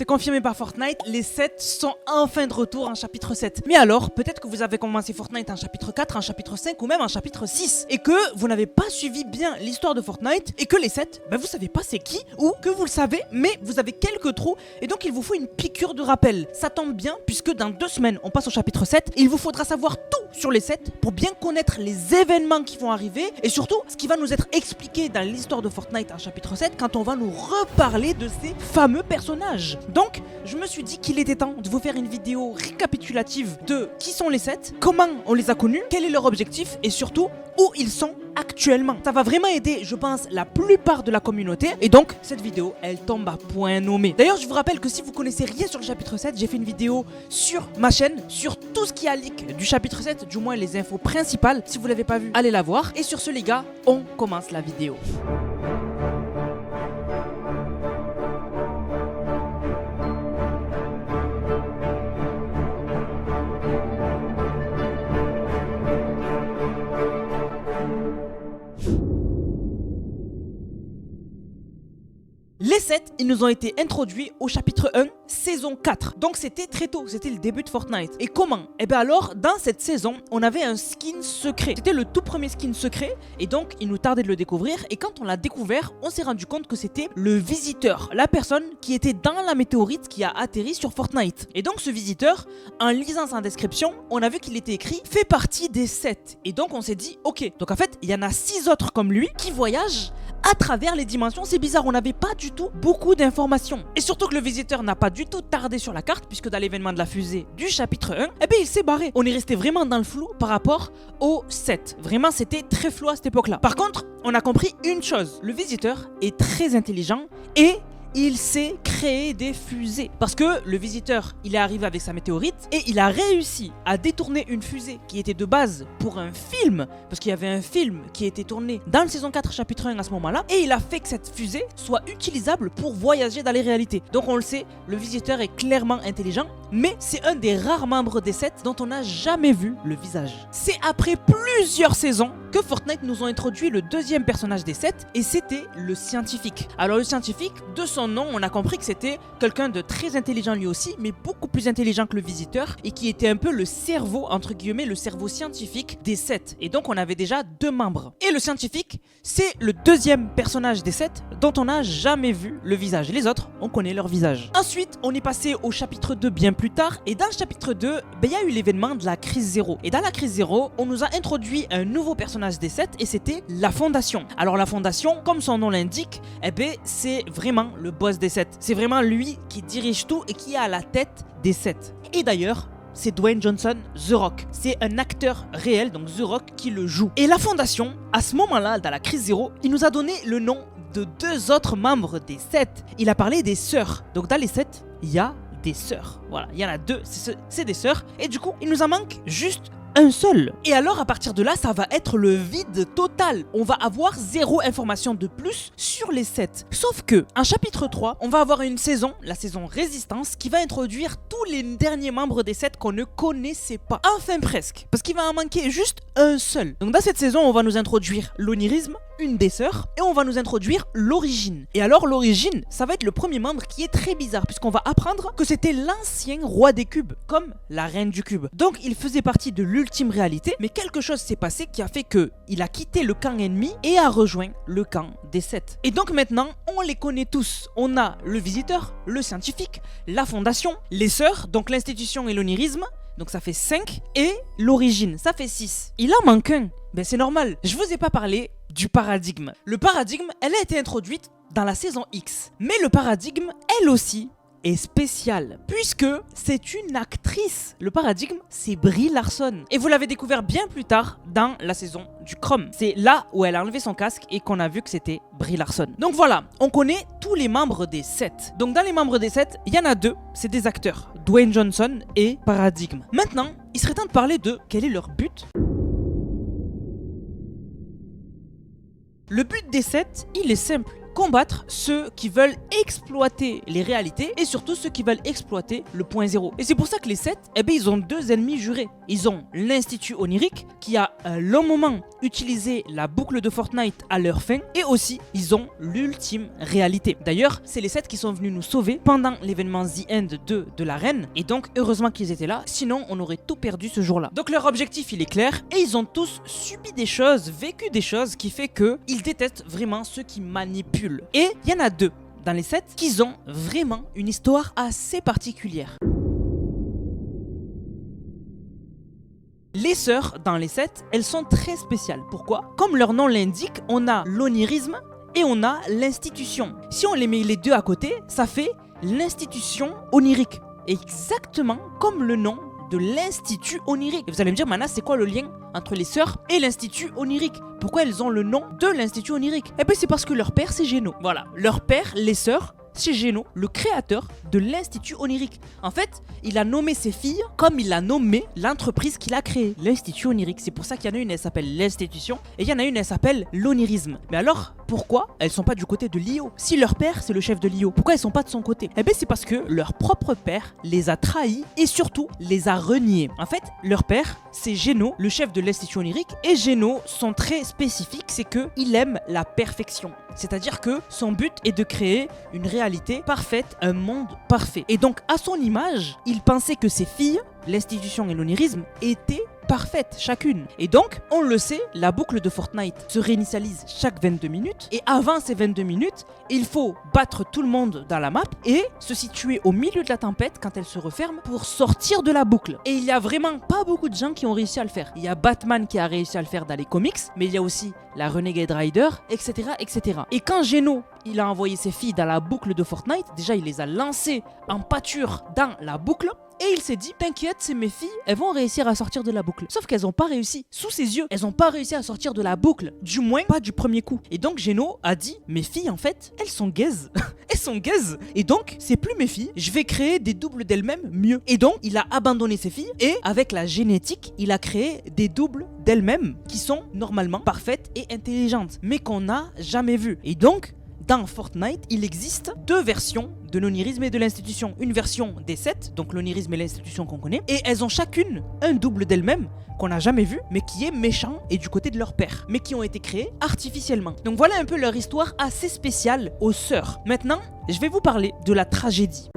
c'est confirmé par Fortnite, les 7 sont enfin de retour en chapitre 7. Mais alors, peut-être que vous avez commencé Fortnite en chapitre 4, en chapitre 5 ou même en chapitre 6 et que vous n'avez pas suivi bien l'histoire de Fortnite et que les 7, vous savez pas c'est qui ou que vous le savez mais vous avez quelques trous et donc il vous faut une piqûre de rappel. Ça tombe bien puisque dans 2 semaines on passe au chapitre 7 et il vous faudra savoir tout sur les 7 pour bien connaître les événements qui vont arriver et surtout ce qui va nous être expliqué dans l'histoire de Fortnite en chapitre 7 quand on va nous reparler de ces fameux personnages. Donc je me suis dit qu'il était temps de vous faire une vidéo récapitulative de qui sont les 7, comment on les a connus, quel est leur objectif et surtout où ils sont actuellement. Ça va vraiment aider, je pense, la plupart de la communauté et donc cette vidéo elle tombe à point nommé. D'ailleurs je vous rappelle que si vous connaissez rien sur le chapitre 7, j'ai fait une vidéo sur ma chaîne sur tout ce qui a leak du chapitre 7, du moins les infos principales. Si vous l'avez pas vu, allez la voir. Et sur ce les gars, on commence la vidéo. Les 7, ils nous ont été introduits au chapitre 1, saison 4. Donc c'était très tôt, c'était le début de Fortnite. Et comment? Alors, dans cette saison, on avait un skin secret. C'était le tout premier skin secret, et donc il nous tardait de le découvrir. Et quand on l'a découvert, on s'est rendu compte que c'était le visiteur, la personne qui était dans la météorite qui a atterri sur Fortnite. Et donc ce visiteur, en lisant sa description, on a vu qu'il était écrit « fait partie des 7 ». Et donc on s'est dit « ok ». Donc en fait, il y en a 6 autres comme lui qui voyagent à travers les dimensions. C'est bizarre, on n'avait pas du tout beaucoup d'informations. Et surtout que le visiteur n'a pas du tout tardé sur la carte, puisque dans l'événement de la fusée du chapitre 1, il s'est barré. On est resté vraiment dans le flou par rapport au 7. Vraiment, c'était très flou à cette époque-là. Par contre, on a compris une chose. Le visiteur est très intelligent et il sait créer des fusées. Parce que le visiteur, il est arrivé avec sa météorite et il a réussi à détourner une fusée qui était de base pour un film, parce qu'il y avait un film qui était tourné dans le saison 4 chapitre 1 à ce moment-là, et il a fait que cette fusée soit utilisable pour voyager dans les réalités. Donc on le sait, le visiteur est clairement intelligent, mais c'est un des rares membres des 7 dont on n'a jamais vu le visage. C'est après plusieurs saisons que Fortnite nous ont introduit le deuxième personnage des 7 et c'était le scientifique. Alors le scientifique, de son nom, on a compris que c'était quelqu'un de très intelligent lui aussi, mais beaucoup plus intelligent que le visiteur et qui était un peu le cerveau, entre guillemets, le cerveau scientifique des 7. Et donc on avait déjà 2 membres. Et le scientifique, c'est le deuxième personnage des 7 dont on n'a jamais vu le visage. Les autres, on connaît leur visage. Ensuite, on est passé au chapitre 2 bien plus tard et dans le chapitre 2, il y a eu l'événement de la crise 0. Et dans la crise 0, on nous a introduit un nouveau personnage des 7 et c'était la Fondation. Alors la Fondation, comme son nom l'indique, c'est vraiment le boss des 7. C'est vraiment lui qui dirige tout et qui est à la tête des 7. Et d'ailleurs, c'est Dwayne Johnson, The Rock. C'est un acteur réel, donc The Rock, qui le joue. Et la Fondation, à ce moment-là, dans la crise 0, il nous a donné le nom de 2 autres membres des 7. Il a parlé des sœurs. Donc dans les 7, il y a des sœurs. Voilà, il y en a 2, c'est des sœurs. Et du coup, il nous en manque juste un seul. Et alors à partir de là, ça va être le vide total. On va avoir 0 information de plus sur les 7. Sauf que, en chapitre 3, on va avoir une saison, la saison Résistance, qui va introduire tous les derniers membres des 7 qu'on ne connaissait pas. Enfin presque, parce qu'il va en manquer juste un seul. Donc dans cette saison, on va nous introduire l'onirisme, une des sœurs, et on va nous introduire l'origine. Et alors l'origine, ça va être le premier membre qui est très bizarre, puisqu'on va apprendre que c'était l'ancien roi des cubes, comme la reine du cube. Donc il faisait partie de l'ultime réalité, mais quelque chose s'est passé qui a fait que il a quitté le camp ennemi et a rejoint le camp des 7. Et donc maintenant, on les connaît tous. On a le visiteur, le scientifique, la fondation, les sœurs, donc l'institution et l'onirisme, donc ça fait 5, et l'origine, ça fait 6. Il en manque un. C'est normal, je vous ai pas parlé du paradigme. Le paradigme, elle a été introduite dans la saison X. Mais le paradigme, elle aussi, est spéciale, puisque c'est une actrice. Le paradigme, c'est Brie Larson. Et vous l'avez découvert bien plus tard dans la saison du Chrome. C'est là où elle a enlevé son casque et qu'on a vu que c'était Brie Larson. Donc voilà, on connaît tous les membres des 7. Donc dans les membres des 7, il y en a 2, c'est des acteurs, Dwayne Johnson et Paradigme. Maintenant, il serait temps de parler de quel est leur but. Le but des 7, il est simple. combattre ceux qui veulent exploiter les réalités et surtout ceux qui veulent exploiter le point zéro. Et c'est pour ça que les 7, ils ont deux ennemis jurés. Ils ont l'Institut Onirique qui a un long moment utilisé la boucle de Fortnite à leur fin et aussi ils ont l'ultime réalité. D'ailleurs, c'est les 7 qui sont venus nous sauver pendant l'événement The End 2 de la reine et donc heureusement qu'ils étaient là, sinon on aurait tout perdu ce jour-là. Donc leur objectif il est clair et ils ont tous subi des choses, vécu des choses qui fait que ils détestent vraiment ceux qui manipulent. Et il y en a deux dans les 7 qui ont vraiment une histoire assez particulière. Les sœurs dans les 7, elles sont très spéciales. Pourquoi? Comme leur nom l'indique, on a l'onirisme et on a l'institution. Si on les met les deux à côté, ça fait l'institution onirique. Exactement comme le nom de l'Institut Onirique. Et vous allez me dire, Mana, c'est quoi le lien entre les sœurs et l'Institut Onirique? Pourquoi elles ont le nom de l'Institut Onirique? Eh bien, c'est parce que leur père, c'est Géno. Voilà, leur père, les sœurs, c'est Géno, le créateur de l'Institut Onirique. En fait, il a nommé ses filles comme il a nommé l'entreprise qu'il a créée, l'Institut Onirique. C'est pour ça qu'il y en a une, elle s'appelle l'institution, et il y en a une, elle s'appelle l'onirisme. Mais alors, pourquoi elles sont pas du côté de l'IO? Si leur père, c'est le chef de l'IO, pourquoi elles sont pas de son côté? Eh bien, c'est parce que leur propre père les a trahis et surtout les a reniés. En fait, leur père, c'est Géno, le chef de l'Institut Onirique, et Géno, son trait spécifique, c'est qu'il aime la perfection. C'est-à-dire que son but est de créer une réalité parfaite, un monde parfait. Et donc, à son image, il pensait que ses filles, l'institution et l'onirisme, étaient parfaites chacune. Et donc, on le sait, la boucle de Fortnite se réinitialise chaque 22 minutes. Et avant ces 22 minutes, il faut battre tout le monde dans la map et se situer au milieu de la tempête quand elle se referme pour sortir de la boucle. Et il y a vraiment pas beaucoup de gens qui ont réussi à le faire. Il y a Batman qui a réussi à le faire dans les comics, mais il y a aussi la Renegade Rider, etc., etc. Et quand Géno, il a envoyé ses filles dans la boucle de Fortnite, déjà il les a lancées en pâture dans la boucle. Et il s'est dit, t'inquiète, c'est mes filles, elles vont réussir à sortir de la boucle. Sauf qu'elles n'ont pas réussi. Sous ses yeux, elles n'ont pas réussi à sortir de la boucle. Du moins, pas du premier coup. Et donc, Géno a dit, mes filles, en fait, elles sont gaises. Elles sont gaises. Et donc, c'est plus mes filles. Je vais créer des doubles d'elles-mêmes mieux. Et donc, il a abandonné ses filles. Et avec la génétique, il a créé des doubles d'elles-mêmes qui sont normalement parfaites et intelligentes. Mais qu'on n'a jamais vues. Et donc, dans Fortnite, il existe deux versions de l'onirisme et de l'institution. Une version des 7, donc l'onirisme et l'institution qu'on connaît, et elles ont chacune un double d'elles-mêmes qu'on n'a jamais vu, mais qui est méchant et du côté de leur père, mais qui ont été créés artificiellement. Donc voilà un peu leur histoire assez spéciale aux sœurs. Maintenant, je vais vous parler de la tragédie.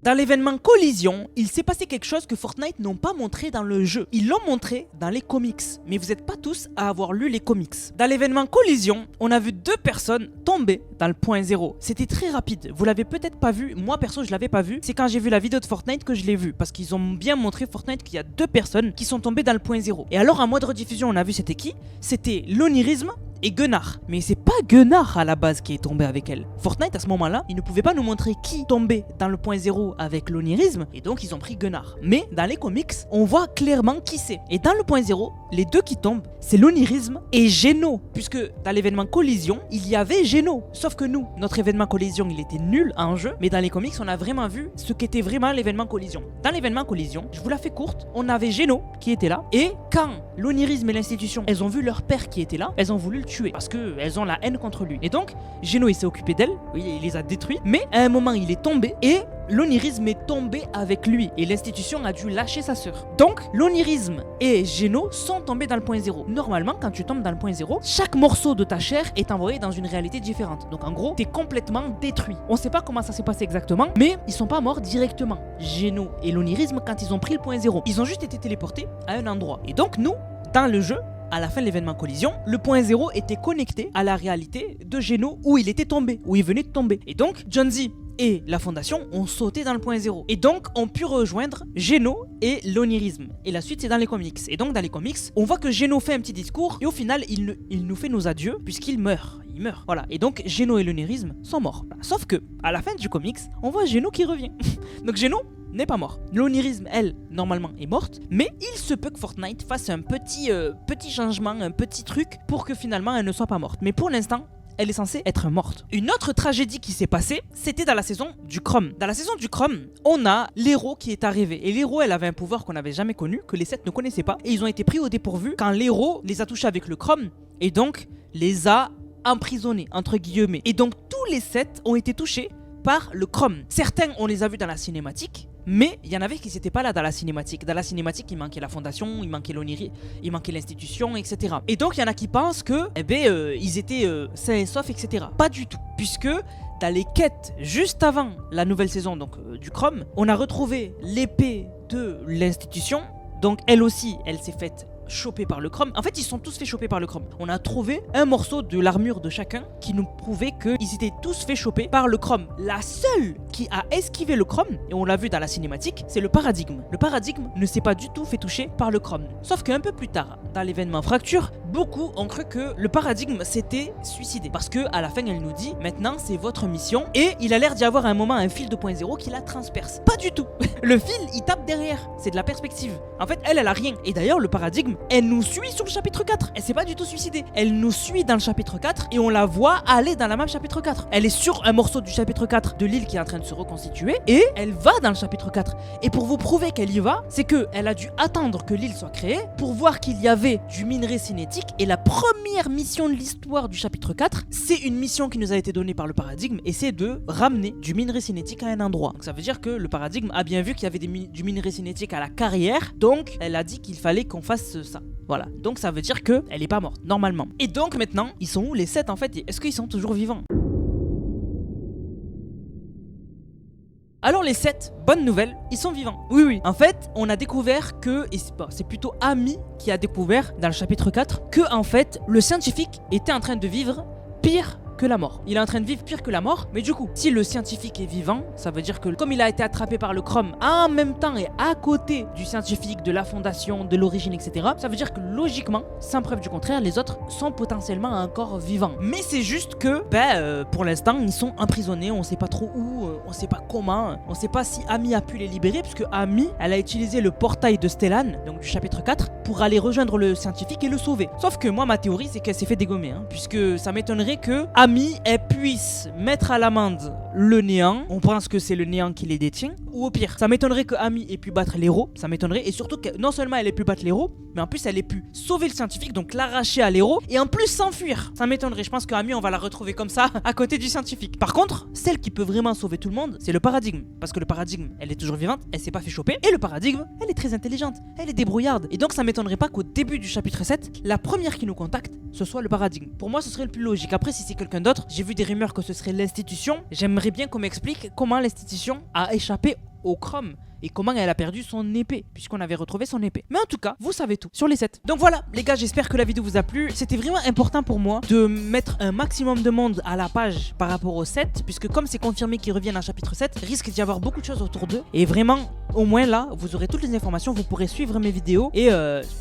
Dans l'événement Collision, il s'est passé quelque chose que Fortnite n'ont pas montré dans le jeu. Ils l'ont montré dans les comics, mais vous n'êtes pas tous à avoir lu les comics. Dans l'événement Collision, on a vu deux personnes tomber dans le point zéro. C'était très rapide, vous l'avez peut-être pas vu, moi perso je l'avais pas vu, c'est quand j'ai vu la vidéo de Fortnite que je l'ai vu, parce qu'ils ont bien montré Fortnite qu'il y a deux personnes qui sont tombées dans le point zéro. Et alors en mode rediffusion, on a vu c'était qui? C'était l'onirisme et Gunnar. Mais c'est pas Gunnar à la base qui est tombé avec elle. Fortnite à ce moment-là, ils ne pouvaient pas nous montrer qui tombait dans le point zéro avec l'onirisme et donc ils ont pris Gunnar. Mais dans les comics, on voit clairement qui c'est. Et dans le point zéro, les deux qui tombent, c'est l'onirisme et Géno. Puisque dans l'événement Collision, il y avait Géno. Sauf que nous, notre événement Collision, il était nul en jeu. Mais dans les comics, on a vraiment vu ce qu'était vraiment l'événement Collision. Dans l'événement Collision, je vous la fais courte, on avait Géno qui était là. Et quand l'onirisme et l'institution, elles ont vu leur père qui était là, elles ont voulu le tuer parce qu'elles ont la haine contre lui. Et donc, Géno il s'est occupé d'elle, il les a détruits, mais à un moment il est tombé et l'onirisme est tombé avec lui et l'institution a dû lâcher sa sœur. Donc, l'onirisme et Géno sont tombés dans le point zéro. Normalement, quand tu tombes dans le point zéro, chaque morceau de ta chair est envoyé dans une réalité différente. Donc en gros, t'es complètement détruit. On sait pas comment ça s'est passé exactement, mais ils sont pas morts directement. Géno et l'onirisme, quand ils ont pris le point zéro, ils ont juste été téléportés à un endroit. Et donc nous, dans le jeu, à la fin de l'événement Collision, le point zéro était connecté à la réalité de Géno où il était tombé, où il venait de tomber. Et donc, Jonesy et la fondation ont sauté dans le point zéro. Et donc, ont pu rejoindre Géno et l'onirisme. Et la suite, c'est dans les comics. Et donc, dans les comics, on voit que Géno fait un petit discours et au final, il nous fait nos adieux puisqu'il meurt. Il meurt. Voilà. Et donc, Géno et l'onirisme sont morts. Sauf que, à la fin du comics, on voit Géno qui revient. Donc, Géno n'est pas mort. L'onirisme, elle, normalement, est morte. Mais il se peut que Fortnite fasse un petit changement, un petit truc pour que finalement, elle ne soit pas morte. Mais pour l'instant, elle est censée être morte. Une autre tragédie qui s'est passée, c'était dans la saison du Chrome. Dans la saison du Chrome, on a l'héros qui est arrivé. Et l'héros, elle avait un pouvoir qu'on n'avait jamais connu, que les 7 ne connaissaient pas. Et ils ont été pris au dépourvu quand l'héros les a touchés avec le Chrome. et donc les a emprisonnés, entre guillemets. Et donc tous les 7 ont été touchés par le Chrome. Certains, on les a vus dans la cinématique, mais il y en avait qui n'étaient pas là dans la cinématique. Dans la cinématique, il manquait la fondation, il manquait l'Oniri, il manquait l'institution, etc. Et donc il y en a qui pensent que, ils étaient sains et saufs, etc. Pas du tout, puisque dans les quêtes juste avant la nouvelle saison donc du Chrome, on a retrouvé l'épée de l'institution. Donc elle aussi, elle s'est faite choper par le Chrome. En fait, ils sont tous fait choper par le Chrome. On a trouvé un morceau de l'armure de chacun qui nous prouvait qu'ils étaient tous fait choper par le Chrome. La seule qui a esquivé le Chrome, et on l'a vu dans la cinématique, c'est le Paradigme. Le Paradigme ne s'est pas du tout fait toucher par le Chrome. Sauf qu'un peu plus tard, dans l'événement Fracture, beaucoup ont cru que le Paradigme s'était suicidé. Parce que à la fin, elle nous dit, maintenant c'est votre mission. Et il a l'air d'y avoir à un moment un fil 2.0 qui la transperce. Pas du tout. Le fil, il tape derrière. C'est de la perspective. En fait, elle a rien. Et d'ailleurs, le Paradigme, elle nous suit sur le chapitre 4. Elle s'est pas du tout suicidée. Elle nous suit dans le chapitre 4 et on la voit aller dans la map chapitre 4. Elle est sur un morceau du chapitre 4 de l'île qui est en train de se reconstituer et elle va dans le chapitre 4. Et pour vous prouver qu'elle y va, c'est qu'elle a dû attendre que l'île soit créée pour voir qu'il y avait du minerai cinétique. Et la première mission de l'histoire du chapitre 4, c'est une mission qui nous a été donnée par le Paradigme et c'est de ramener du minerai cinétique à un endroit. Donc ça veut dire que le Paradigme a bien vu qu'il y avait du minerai cinétique à la carrière. Donc elle a dit qu'il fallait qu'on fasse ça. Voilà, donc ça veut dire qu'elle est pas morte, normalement. Et donc maintenant, ils sont où les 7 en fait? Est-ce qu'ils sont toujours vivants? Alors les 7, bonne nouvelle, ils sont vivants. Oui. En fait, on a découvert que, et c'est plutôt Amy qui a découvert dans le chapitre 4, que en fait, le scientifique était en train de vivre pire que la mort. Il est en train de vivre pire que la mort, mais du coup, si le scientifique est vivant, ça veut dire que comme il a été attrapé par le Chrome en même temps et à côté du scientifique, de la fondation, de l'origine, etc., ça veut dire que logiquement, sans preuve du contraire, les autres sont potentiellement encore vivants. Mais c'est juste que, pour l'instant, ils sont emprisonnés, on sait pas trop où, on sait pas comment, on sait pas si Amy a pu les libérer, puisque Amy, elle a utilisé le portail de Stellan, donc du chapitre 4, pour aller rejoindre le scientifique et le sauver. Sauf que moi, ma théorie, c'est qu'elle s'est fait dégommer, puisque ça m'étonnerait que Amy, elle puisse mettre à l'amende le néant, on pense que c'est le néant qui les détient, ou au pire, ça m'étonnerait que Amy ait pu battre l'héros, ça m'étonnerait, et surtout que non seulement elle ait pu battre l'héros, mais en plus elle ait pu sauver le scientifique, donc l'arracher à l'héros, et en plus s'enfuir. Ça m'étonnerait, je pense que Amy, on va la retrouver comme ça, à côté du scientifique. Par contre, celle qui peut vraiment sauver tout le monde, c'est le Paradigme, parce que le Paradigme, elle est toujours vivante, elle s'est pas fait choper, et le Paradigme, elle est très intelligente, elle est débrouillarde, et donc ça m'étonnerait pas qu'au début du chapitre 7, la première qui nous contacte, ce soit le Paradigme. Pour moi, ce serait le plus logique. Après, si c'est quelqu'un d'autre, j'ai vu des rumeurs que ce serait l'institution. J'aimerais bien qu'on m'explique comment l'institution a échappé au Chrome et comment elle a perdu son épée, puisqu'on avait retrouvé son épée. Mais en tout cas, vous savez tout sur les 7. Donc voilà, les gars, j'espère que la vidéo vous a plu. C'était vraiment important pour moi de mettre un maximum de monde à la page par rapport au 7, puisque comme c'est confirmé qu'ils reviennent en chapitre 7, risque d'y avoir beaucoup de choses autour d'eux. Et vraiment, au moins là, vous aurez toutes les informations, vous pourrez suivre mes vidéos. Et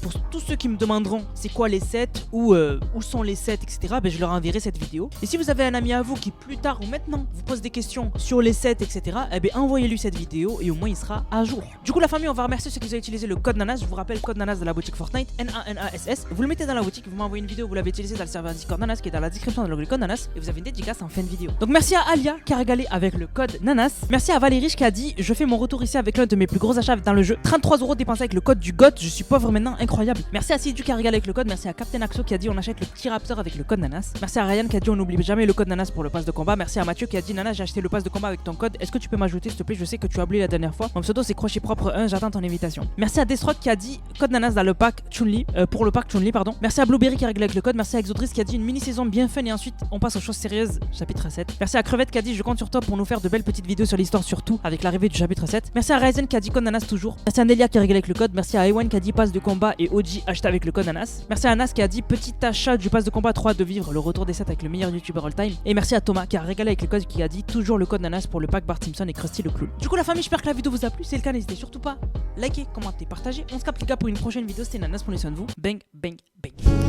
pour tous ceux qui me demanderont c'est quoi les 7 ou où sont les 7, etc., je leur enverrai cette vidéo. Et si vous avez un ami à vous qui plus tard ou maintenant vous pose des questions sur les 7, etc., envoyez-lui cette vidéo et au moins il sera à jour. Du coup, la famille, on va remercier ceux qui ont utilisé le code Nanas. Je vous rappelle, code Nanas de la boutique Fortnite, N-A-N-A-S-S. Vous le mettez dans la boutique, vous m'envoyez une vidéo, vous l'avez utilisé dans le serveur Discord Nanas qui est dans la description de l'onglet code Nanas et vous avez une dédicace en fin de vidéo. Donc merci à Alia qui a régalé avec le code Nanas. Merci à Valérie qui a dit je fais mon retour ici avec l'un de mes plus gros achats dans le jeu. 33 € dépensés avec le code du GOT. Je suis pauvre maintenant, incroyable. Merci à Sidu qui a régalé avec le code. Merci à Captain Axo qui a dit on achète le petit Raptor avec le code Nanas. Merci à Ryan qui a dit on n'oublie jamais le code Nanas pour le pass de combat. Merci à Mathieu qui a dit Nanas, j'ai acheté le pass de combat avec ton code. Est-ce que tu peux m'ajouter s'il te plaît? Je sais que tu as oublié la dernière fois. Mon pseudo c'est Crochet Propre 1, j'attends ton invitation. Merci à Destrock qui a dit code Nanas dans le pack Chun-Li, pour le pack Chun-Li, pardon. Merci à Blueberry qui a réglé avec le code. Merci à Exodris qui a dit une mini-saison bien fun et ensuite on passe aux choses sérieuses, chapitre 7. Merci à Crevette qui a dit je compte sur toi pour nous faire de belles petites vidéos sur l'histoire surtout avec l'arrivée du chapitre 7. Merci à Ryzen qui a dit code Nanas toujours. Merci à Nelia qui a réglé avec le code. Merci à Ewan qui a dit pass de combat et OG acheté avec le code Nanas. Merci à Nas qui a dit petit achat du pass de combat 3 de vivre le retour des 7 avec le meilleur youtubeur all time. Et merci à Thomas qui a régalé avec le code qui a dit toujours le code Nanas pour le pack Bart Simpson et Krusty le clown. Du coup la famille, j'espère que la vidéo vous a plu. Si c'est le cas, n'hésitez surtout pas, likez, commentez, partagez. On se capte les gars pour une prochaine vidéo. C'était Nanas, prenez soin de vous. Bang, bang, bang.